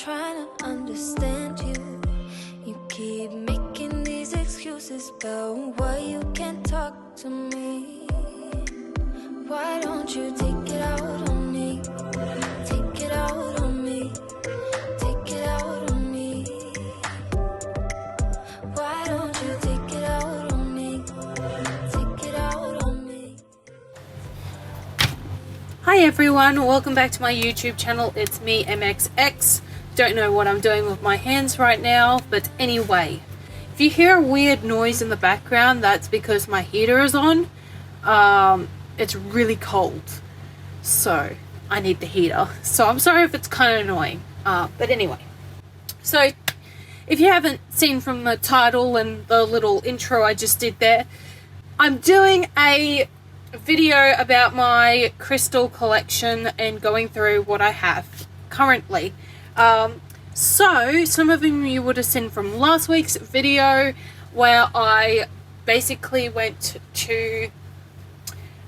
trying to understand you. You keep making these excuses about why you can't talk to me. Why don't you take it out on me? Take it out on me. Take it out on me. Why don't you take it out on me? Take it out on me. Hi everyone, welcome back to my YouTube channel. It's me, Emxx. Don't know what I'm doing with my hands right now, but anyway, if you hear a weird noise in the background, that's because my heater is on. It's really cold, so I need the heater. So I'm sorry if it's kind of annoying, but anyway. So if you haven't seen from the title and the little intro I just did there, I'm doing a video about my crystal collection and going through what I have currently. So some of you would have seen from last week's video where I basically went to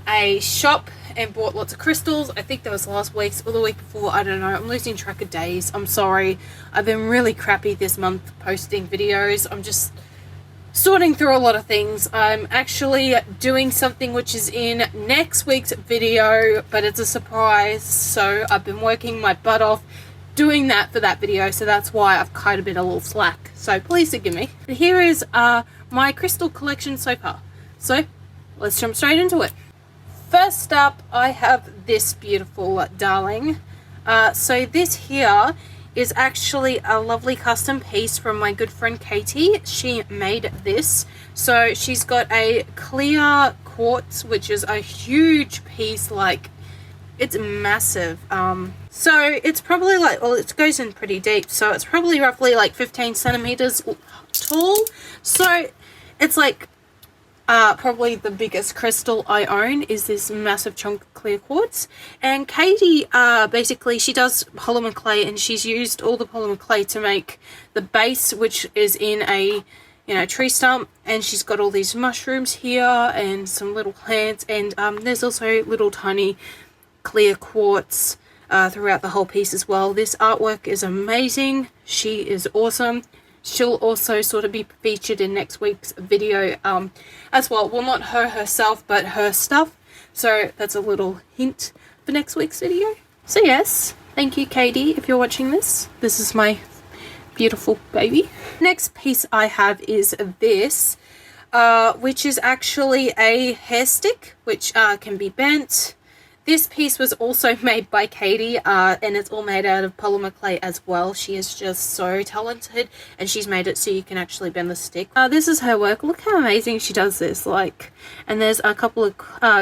a shop and bought lots of crystals. I think that was last week's or the week before, I don't know, I'm losing track of days. I'm sorry, I've been really crappy this month posting videos. I'm just sorting through a lot of things. I'm actually doing something which is in next week's video, but it's a surprise, so I've been working my butt off doing that for that video, so that's why I've kind of been a little slack, so please forgive me. But here is my crystal collection so far, so let's jump straight into it. First up, I have this beautiful darling. So this here is actually a lovely custom piece from my good friend Katie. She made this. So she's got a clear quartz, which is a huge piece, like it's massive. So it's probably like, well, it goes in pretty deep, so it's probably roughly like 15 centimeters tall. So it's like probably the biggest crystal I own is this massive chunk of clear quartz. And Katie, basically she does polymer clay, and she's used all the polymer clay to make the base, which is in a, you know, tree stump. And she's got all these mushrooms here and some little plants, and there's also little tiny clear quartz throughout the whole piece as well. This artwork is amazing. She is awesome. She'll also sort of be featured in next week's video as well. Well, not her herself, but her stuff. So that's a little hint for next week's video. So yes, thank you Katie if you're watching this. This is my beautiful baby. Next piece I have is this, which is actually a hair stick, which can be bent. This piece was also made by Katie, and it's all made out of polymer clay as well. She is just so talented, and she's made it so you can actually bend the stick. This is her work. Look how amazing she does this, like, and there's a couple of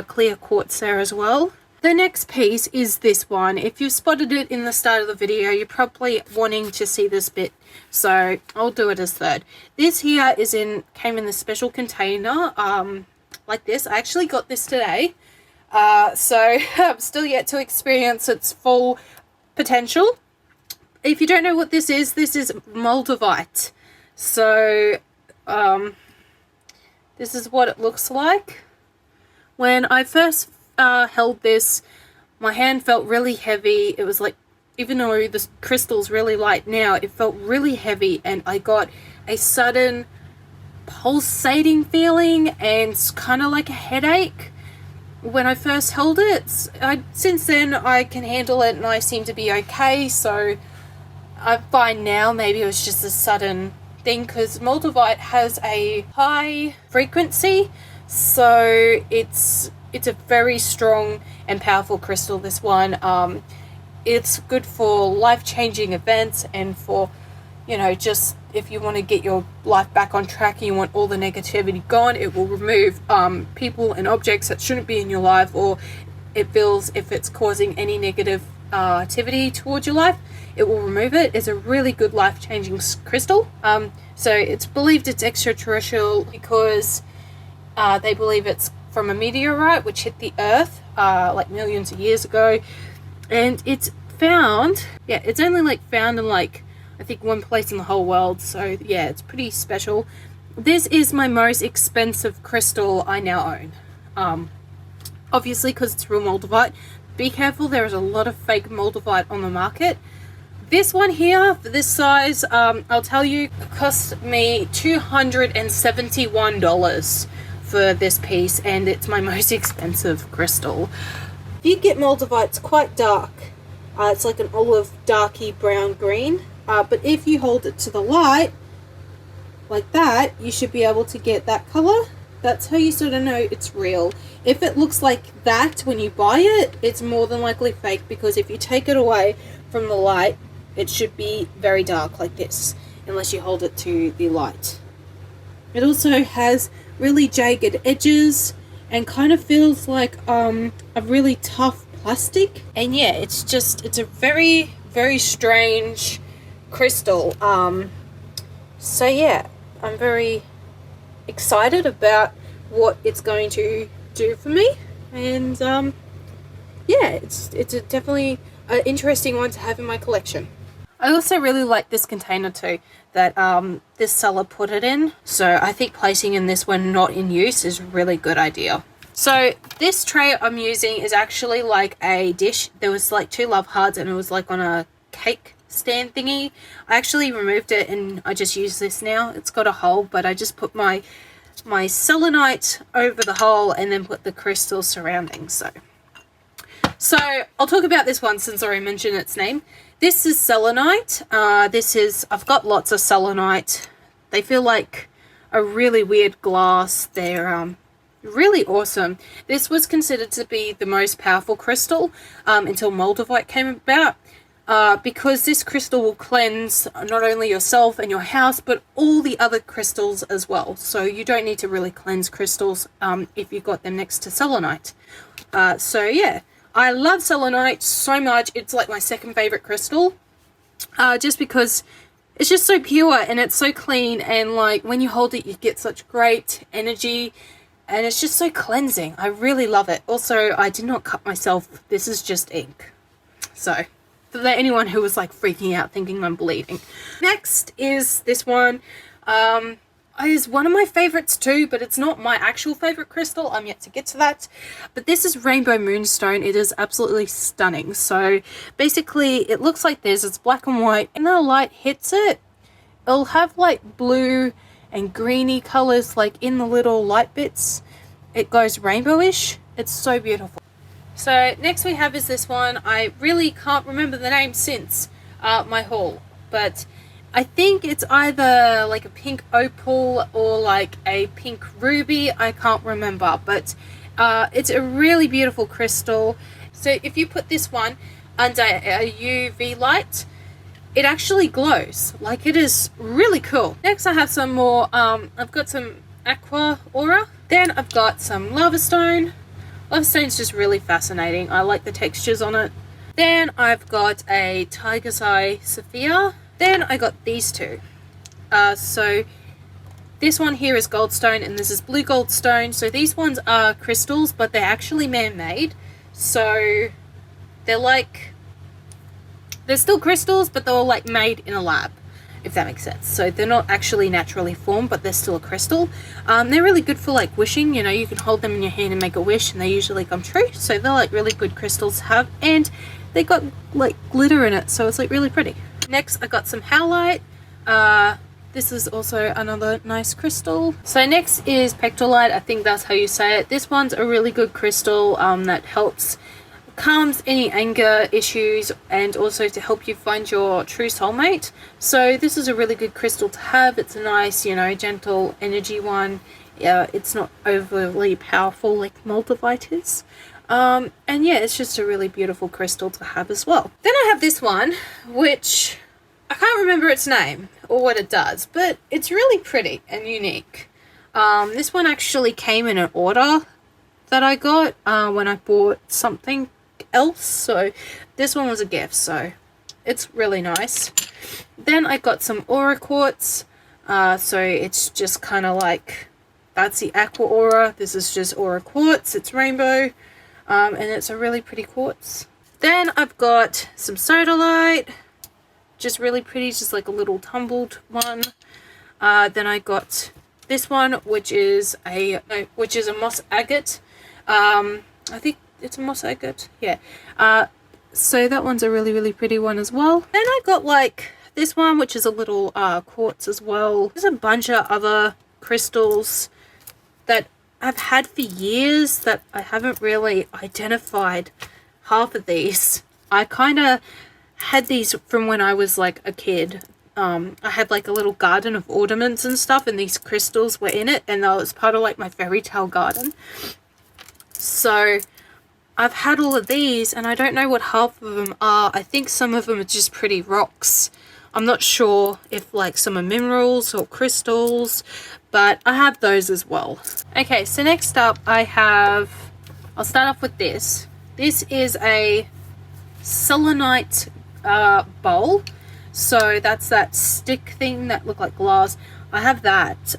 clear quartz there as well. The next piece is this one. If you spotted it in the start of the video, you're probably wanting to see this bit, so I'll do it as third. This here came in this special container, like this. I actually got this today. So I'm still yet to experience its full potential. If you don't know what this is moldavite. So this is what it looks like. When I first held this, my hand felt really heavy. It was like, even though the crystal's really light now, it felt really heavy, and I got a sudden pulsating feeling and kind of like a headache when I first held it. Since then I can handle it and I seem to be okay, so I'm fine now. Maybe it was just a sudden thing, because moldavite has a high frequency, so it's a very strong and powerful crystal, this one. It's good for life-changing events, and for, you know, just if you want to get your life back on track and you want all the negativity gone, it will remove people and objects that shouldn't be in your life, or it feels if it's causing any negative activity towards your life, it will remove it. It's a really good life-changing crystal. So it's believed it's extraterrestrial because they believe it's from a meteorite which hit the earth like millions of years ago, and it's found, yeah, it's only like found in like I think one place in the whole world, so yeah, it's pretty special. This is my most expensive crystal I now own. Obviously because it's real moldavite. Be careful, there is a lot of fake moldavite on the market, This one here, for this size, I'll tell you, it cost me $271 for this piece, and it's my most expensive crystal. If you get moldavite, it's quite dark. It's like an olive, darky brown green. But if you hold it to the light, like that, you should be able to get that color. That's how you sort of know it's real. If it looks like that when you buy it, it's more than likely fake, because if you take it away from the light, it should be very dark like this, unless you hold it to the light. It also has really jagged edges and kind of feels like a really tough plastic. And yeah, it's a very, very strange crystal. So yeah, I'm very excited about what it's going to do for me, and yeah, it's definitely an interesting one to have in my collection. I also really like this container too that this seller put it in, so I think placing in this when not in use is a really good idea. So this tray I'm using is actually like a dish. There was like 2 love hearts and it was like on a cake stand thingy. I actually removed it and I just use this now. It's got a hole, but I just put my selenite over the hole and then put the crystal surrounding. So I'll talk about this one since I already mentioned its name. This is selenite. I've got lots of selenite. They feel like a really weird glass. They're really awesome. This was considered to be the most powerful crystal until moldavite came about, because this crystal will cleanse not only yourself and your house, but all the other crystals as well. So you don't need to really cleanse crystals if you've got them next to selenite. So yeah, I love selenite so much. It's like my second favorite crystal, just because it's just so pure and it's so clean, and like when you hold it you get such great energy and it's just so cleansing. I really love it. Also, I did not cut myself. This is just ink. So for anyone who was like freaking out thinking I'm bleeding. Next is this one. Is one of my favorites too, but it's not my actual favorite crystal. I'm yet to get to that. But this is Rainbow Moonstone. It is absolutely stunning. So basically it looks like this. It's black and white, and the light hits it, it'll have like blue and greeny colors like in the little light bits. It goes rainbowish. It's so beautiful. So next we have is this one. I really can't remember the name since my haul, but I think it's either like a pink opal or like a pink ruby. I can't remember, but it's a really beautiful crystal. So if you put this one under a UV light, it actually glows. Like, it is really cool. Next I have some more, I've got some aqua aura. Then I've got some lava stone. Lava stone's just really fascinating. I like the textures on it. Then I've got a tiger's eye sapphire. Then I got these two. So this one here is goldstone and this is blue goldstone. So these ones are crystals, but they're actually man-made. So they're still crystals, but they're all like made in a lab, if that makes sense. So they're not actually naturally formed, but they're still a crystal. They're really good for like wishing. You know, you can hold them in your hand and make a wish, and they usually come true. So they're like really good crystals to have, and they got like glitter in it, so it's like really pretty. Next I got some howlite. This is also another nice crystal. So next is pectolite. I think that's how you say it. This one's a really good crystal that calms any anger issues, and also to help you find your true soulmate. So this is a really good crystal to have. It's a nice, you know, gentle energy one. It's not overly powerful like moldavite is. And yeah, it's just a really beautiful crystal to have as well. Then I have this one, which I can't remember its name or what it does, but it's really pretty and unique. This one actually came in an order that I got when I bought something else. So this one was a gift, so it's really nice. Then I got some aura quartz. So it's just kind of like, that's the aqua aura. This is just aura quartz. It's rainbow. And it's a really pretty quartz. Then I've got some sodalite, just really pretty, just like a little tumbled one. Then I got this one, which is a moss agate. I think it's a moss agate. Yeah. So that one's a really pretty one as well. Then I got like this one, which is a little quartz as well. There's a bunch of other crystals that I've had for years that I haven't really identified half of these. I kind of had these from when I was like a kid. I had like a little garden of ornaments and stuff, and these crystals were in it, and that was part of like my fairy tale garden. So I've had all of these, and I don't know what half of them are. I think some of them are just pretty rocks. I'm not sure if like some are minerals or crystals, but I have those as well. Okay, so next up I'll start off with this. This is a selenite bowl. So that's that stick thing that looked like glass. I have that,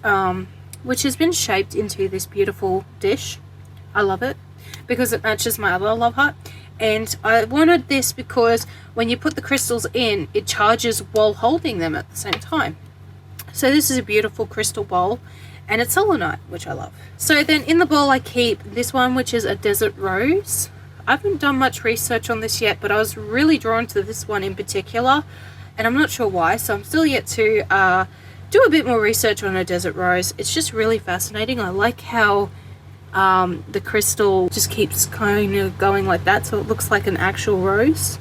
which has been shaped into this beautiful dish. I love it because it matches my other love heart. And I wanted this because when you put the crystals in, it charges while holding them at the same time. So this is a beautiful crystal bowl, and it's selenite, which I love. So then in the bowl I keep this one, which is a desert rose. I haven't done much research on this yet, but I was really drawn to this one in particular, and I'm not sure why, so I'm still yet to do a bit more research on a desert rose. It's just really fascinating. I like how the crystal just keeps kind of going like that, so it looks like an actual rose.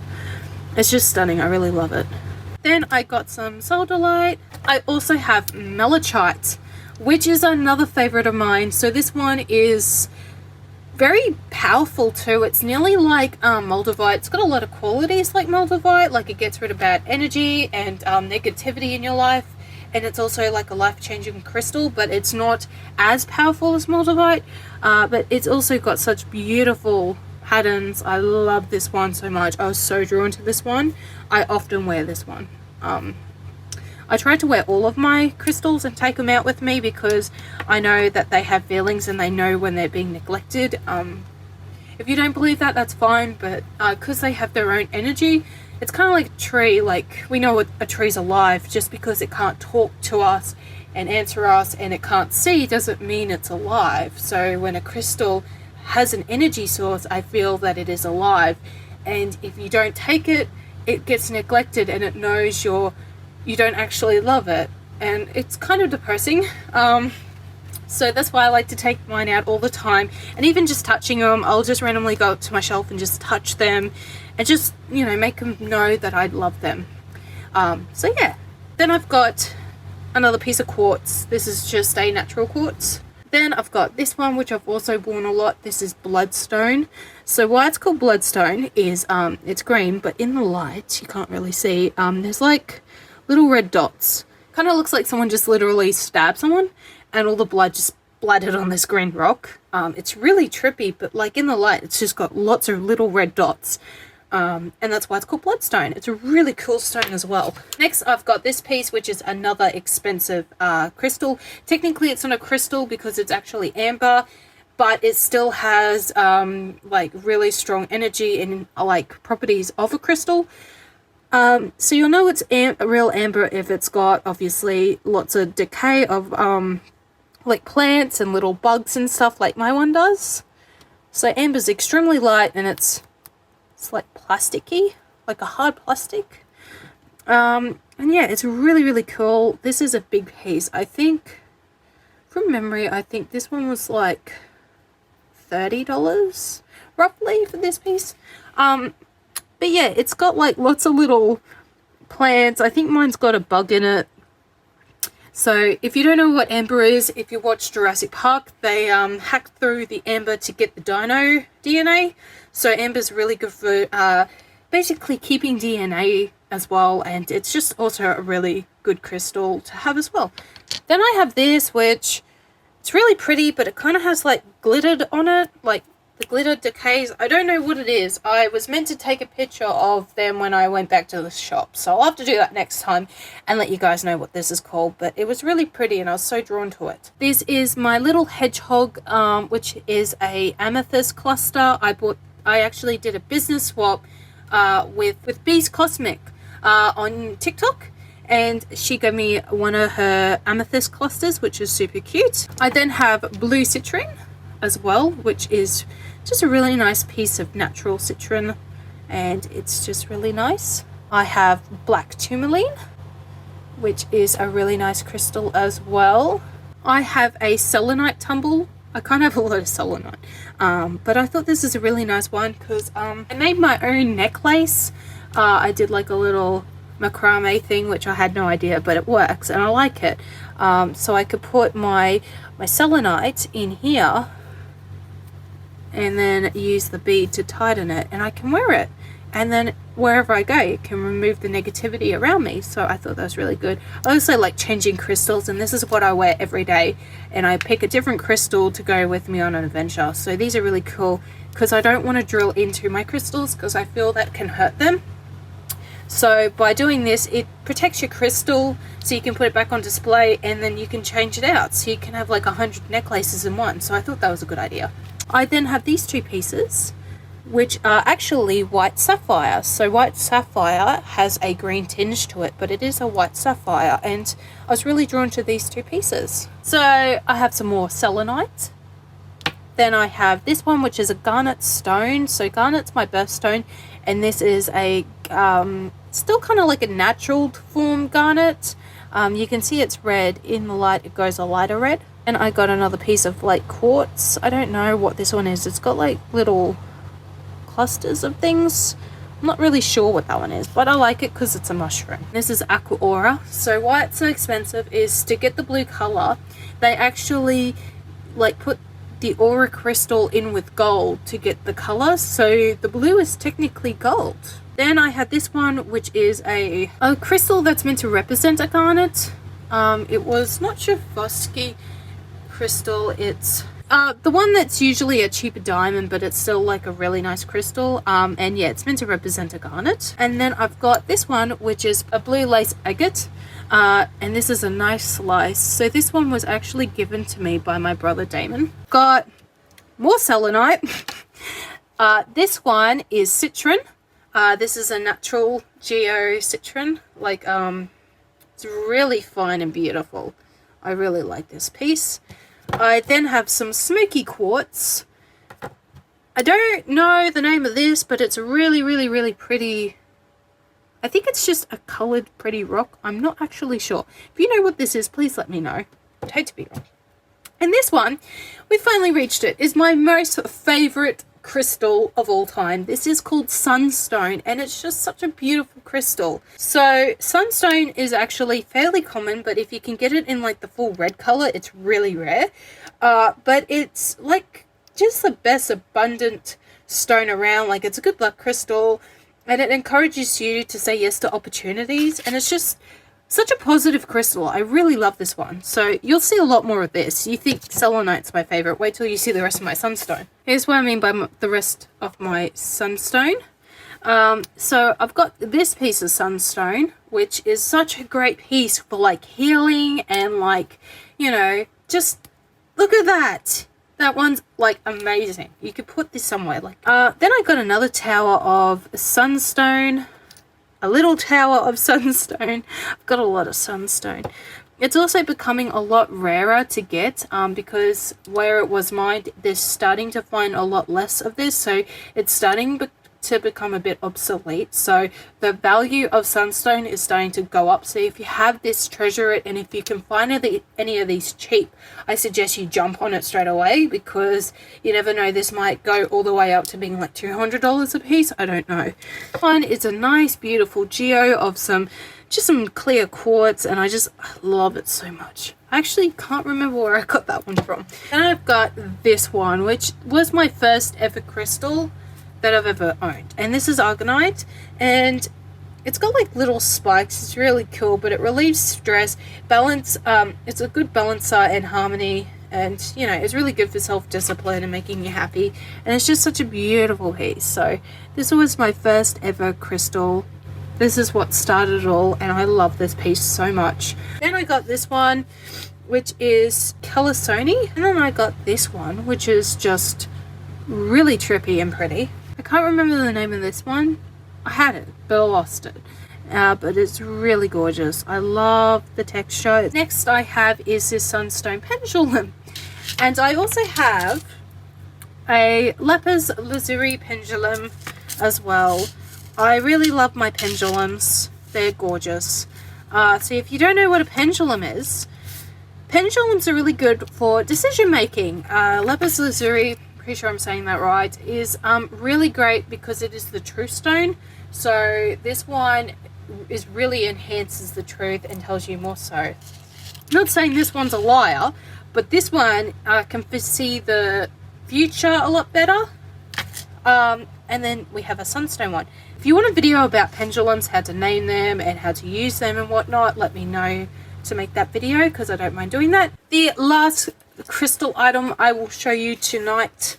It's just stunning. I really love it. Then I got some sodalite. I also have malachite, which is another favorite of mine. So this one is very powerful too. It's nearly like moldavite. It's got a lot of qualities like moldavite, like it gets rid of bad energy and negativity in your life, and it's also like a life-changing crystal, but it's not as powerful as moldavite, but it's also got such beautiful patterns. I love this one so much. I was so drawn to this one. I often wear this one. I try to wear all of my crystals and take them out with me because I know that they have feelings and they know when they're being neglected. If you don't believe that, that's fine, but because they have their own energy, it's kind of like a tree. Like, we know a tree's alive. Just because it can't talk to us and answer us and it can't see doesn't mean it's alive. So when a crystal has an energy source, I feel that it is alive, and if you don't take it, it gets neglected and it knows you don't actually love it, and it's kind of depressing. So that's why I like to take mine out all the time, and even just touching them, I'll just randomly go up to my shelf and just touch them and just, you know, make them know that I love them. So yeah, then I've got another piece of quartz. This is just a natural quartz. Then I've got this one, which I've also worn a lot. This is bloodstone. So why it's called bloodstone is it's green, but in the light you can't really see. There's like little red dots. Kind of looks like someone just literally stabbed someone and all the blood just splattered on this green rock. It's really trippy, but like in the light it's just got lots of little red dots. And that's why it's called bloodstone. It's a really cool stone as well. Next I've got this piece, which is another expensive crystal. Technically it's not a crystal because it's actually amber, but it still has like really strong energy and like properties of a crystal. So you'll know it's real amber if it's got obviously lots of decay of like plants and little bugs and stuff like my one does. So amber's extremely light and it's like plasticky, like a hard plastic. And yeah, it's really cool. This is a big piece. I think from memory, I think this one was like $30 roughly for this piece. But yeah, it's got like lots of little plants. I think mine's got a bug in it. So if you don't know what amber is, if you watch Jurassic Park, they hacked through the amber to get the dino DNA. So amber's really good for basically keeping DNA as well, and it's just also a really good crystal to have as well. Then I have this, which it's really pretty, but it kind of has like glittered on it, like the glitter decays. I don't know what it is. I was meant to take a picture of them when I went back to the shop, so I'll have to do that next time and let you guys know what this is called, but it was really pretty and I was so drawn to it. This is my little hedgehog, which is a amethyst cluster. I actually did a business swap with Bees Cosmic on TikTok, and she gave me one of her amethyst clusters, which is super cute. I then have blue citrine as well, which is just a really nice piece of natural citron, and it's just really nice. I have black tourmaline, which is a really nice crystal as well. I have a selenite tumble. I can't have a lot of selenite, but I thought this is a really nice one because I made my own necklace. I did like a little macrame thing, which I had no idea, but it works and I like it. So I could put my selenite in here and then use the bead to tighten it, and I can wear it, and then wherever I go it can remove the negativity around me. So I thought that was really good. I also like changing crystals, and this is what I wear every day, and I pick a different crystal to go with me on an adventure. So these are really cool because I don't want to drill into my crystals because I feel that can hurt them. So by doing this, it protects your crystal, so you can put it back on display and then you can change it out, so you can have like 100 necklaces in one. So I thought that was a good idea. I then have these two pieces, which are actually white sapphire. So white sapphire has a green tinge to it, but it is a white sapphire, and I was really drawn to these two pieces. So I have some more selenite. Then I have this one, which is a garnet stone. So garnet's my birthstone, and this is a still kind of like a natural form garnet. You can see it's red. In the light it goes a lighter red. And I got another piece of like quartz. I don't know what this one is. It's got like little clusters of things. I'm not really sure what that one is, but I like it because it's a mushroom. This is aqua aura. So why it's so expensive is to get the blue color, they actually like put the aura crystal in with gold to get the color, so the blue is technically gold. Then I had this one, which is a crystal that's meant to represent a garnet. It was not Swarovski crystal. It's the one that's usually a cheaper diamond, but it's still like a really nice crystal. And yeah, it's meant to represent a garnet. And then I've got this one, which is a blue lace agate. And this is a nice slice. So this one was actually given to me by my brother Damon. Got more selenite. This one is citron. This is a natural geo citron. Like it's really fine and beautiful. I really like this piece. I then have some smoky quartz. I don't know the name of this, but it's really, really, really pretty. I think it's just a coloured pretty rock. I'm not actually sure. If you know what this is, please let me know. I'd hate to be wrong. And this one, we finally reached it, is my most favourite crystal of all time. This is called Sunstone, and it's just such a beautiful crystal. So Sunstone is actually fairly common, but if you can get it in like the full red colour, it's really rare. But it's like just the best abundant stone around. Like, it's a good luck crystal, and it encourages you to say yes to opportunities, and it's just such a positive crystal. I really love this one. So you'll see a lot more of this. You think selenite's my favourite. Wait till you see the rest of my sunstone. Here's what I mean by the rest of my sunstone. So I've got this piece of sunstone, which is such a great piece for like healing and like, you know, just look at that. That one's like amazing. You could put this somewhere. Like, then I got another tower of sunstone. A little tower of sunstone. I've got a lot of sunstone. It's also becoming a lot rarer to get because where it was mined, they're starting to find a lot less of this. So it's starting to become a bit obsolete. So the value of sunstone is starting to go up. So if you have this, treasure it. And if you can find any of these cheap, I suggest you jump on it straight away, because you never know, this might go all the way up to being like $200 a piece. I don't know. One is a nice beautiful geo of some clear quartz, and I love it so much. I actually can't remember where I got that one from. And I've got this one, which was my first ever crystal that I've ever owned, and this is argonite, and it's got like little spikes. It's really cool, but it relieves stress, balance. It's a good balancer and harmony, and you know, it's really good for self-discipline and making you happy, and it's just such a beautiful piece. So this was my first ever crystal. This is what started it all, and I love this piece so much. Then I got this one, which is Calisoni, and then I got this one, which is just really trippy and pretty. I can't remember the name of this one. I had it, but I lost it. But it's really gorgeous. I love the texture. Next I have is this sunstone pendulum. And I also have a lapis lazuli pendulum as well. I really love my pendulums. They're gorgeous. So if you don't know what a pendulum is, pendulums are really good for decision making. Lapis lazuli, pretty sure I'm saying that right, is really great because it is the truth stone. So this one is really enhances the truth and tells you more so. I'm not saying this one's a liar, but this one can foresee the future a lot better. And then we have a sunstone one. If you want a video about pendulums, how to name them and how to use them and whatnot, let me know to make that video because I don't mind doing that. The last crystal item I will show you tonight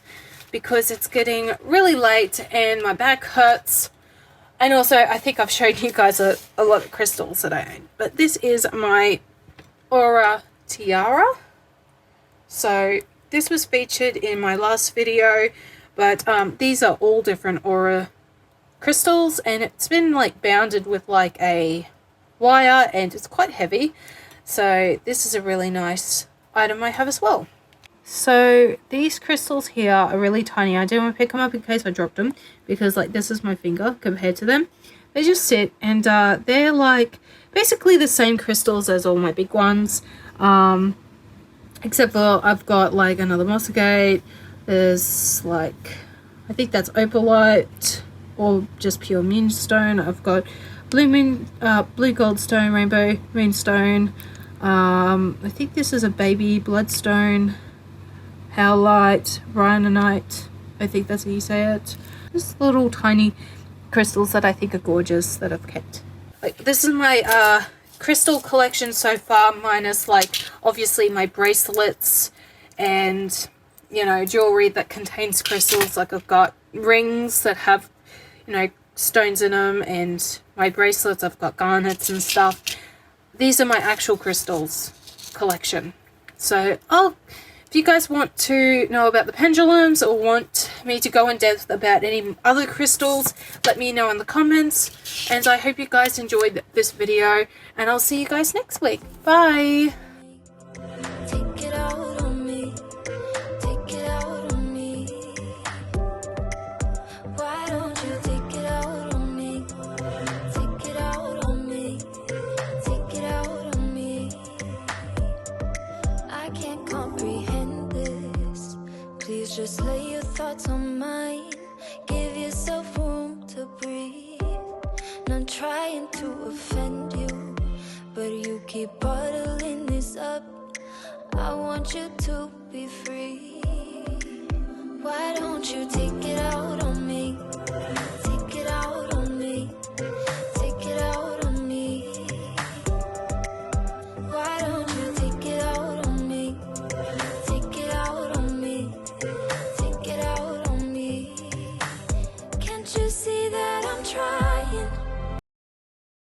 because it's getting really late and my back hurts. And also I think I've shown you guys a lot of crystals that I own. But this is my Aura Tiara. So this was featured in my last video. But these are all different aura crystals, and it's been like bounded with like a wire, and it's quite heavy. So this is a really nice item I have as well. So these crystals here are really tiny. I didn't want to pick them up in case I dropped them because like this is my finger compared to them. They just sit, and they're like basically the same crystals as all my big ones, except for I've got like another mossagate. There's like, I think that's opalite or just pure moonstone. I've got blue goldstone, rainbow moonstone. I think this is a baby bloodstone, howlite, ryanonite. I think that's how you say it. Just little tiny crystals that I think are gorgeous that I've kept. Like this is my crystal collection so far, minus like obviously my bracelets and you know, jewelry that contains crystals. Like I've got rings that have, you know, stones in them, and my bracelets I've got garnets and stuff. These are my actual crystals collection. So if you guys want to know about the pendulums or want me to go in depth about any other crystals, let me know in the comments. And I hope you guys enjoyed this video, and I'll see you guys next week. Bye. Take it out on me. Take it out on me. Why don't you take it out on me? Take it out on me. Take it out on me. I can't comprehend this. Please just lay your thoughts on mine. Give yourself room to breathe. Not trying to offend you, but you keep bottling this up. I want you to be free. Why don't you take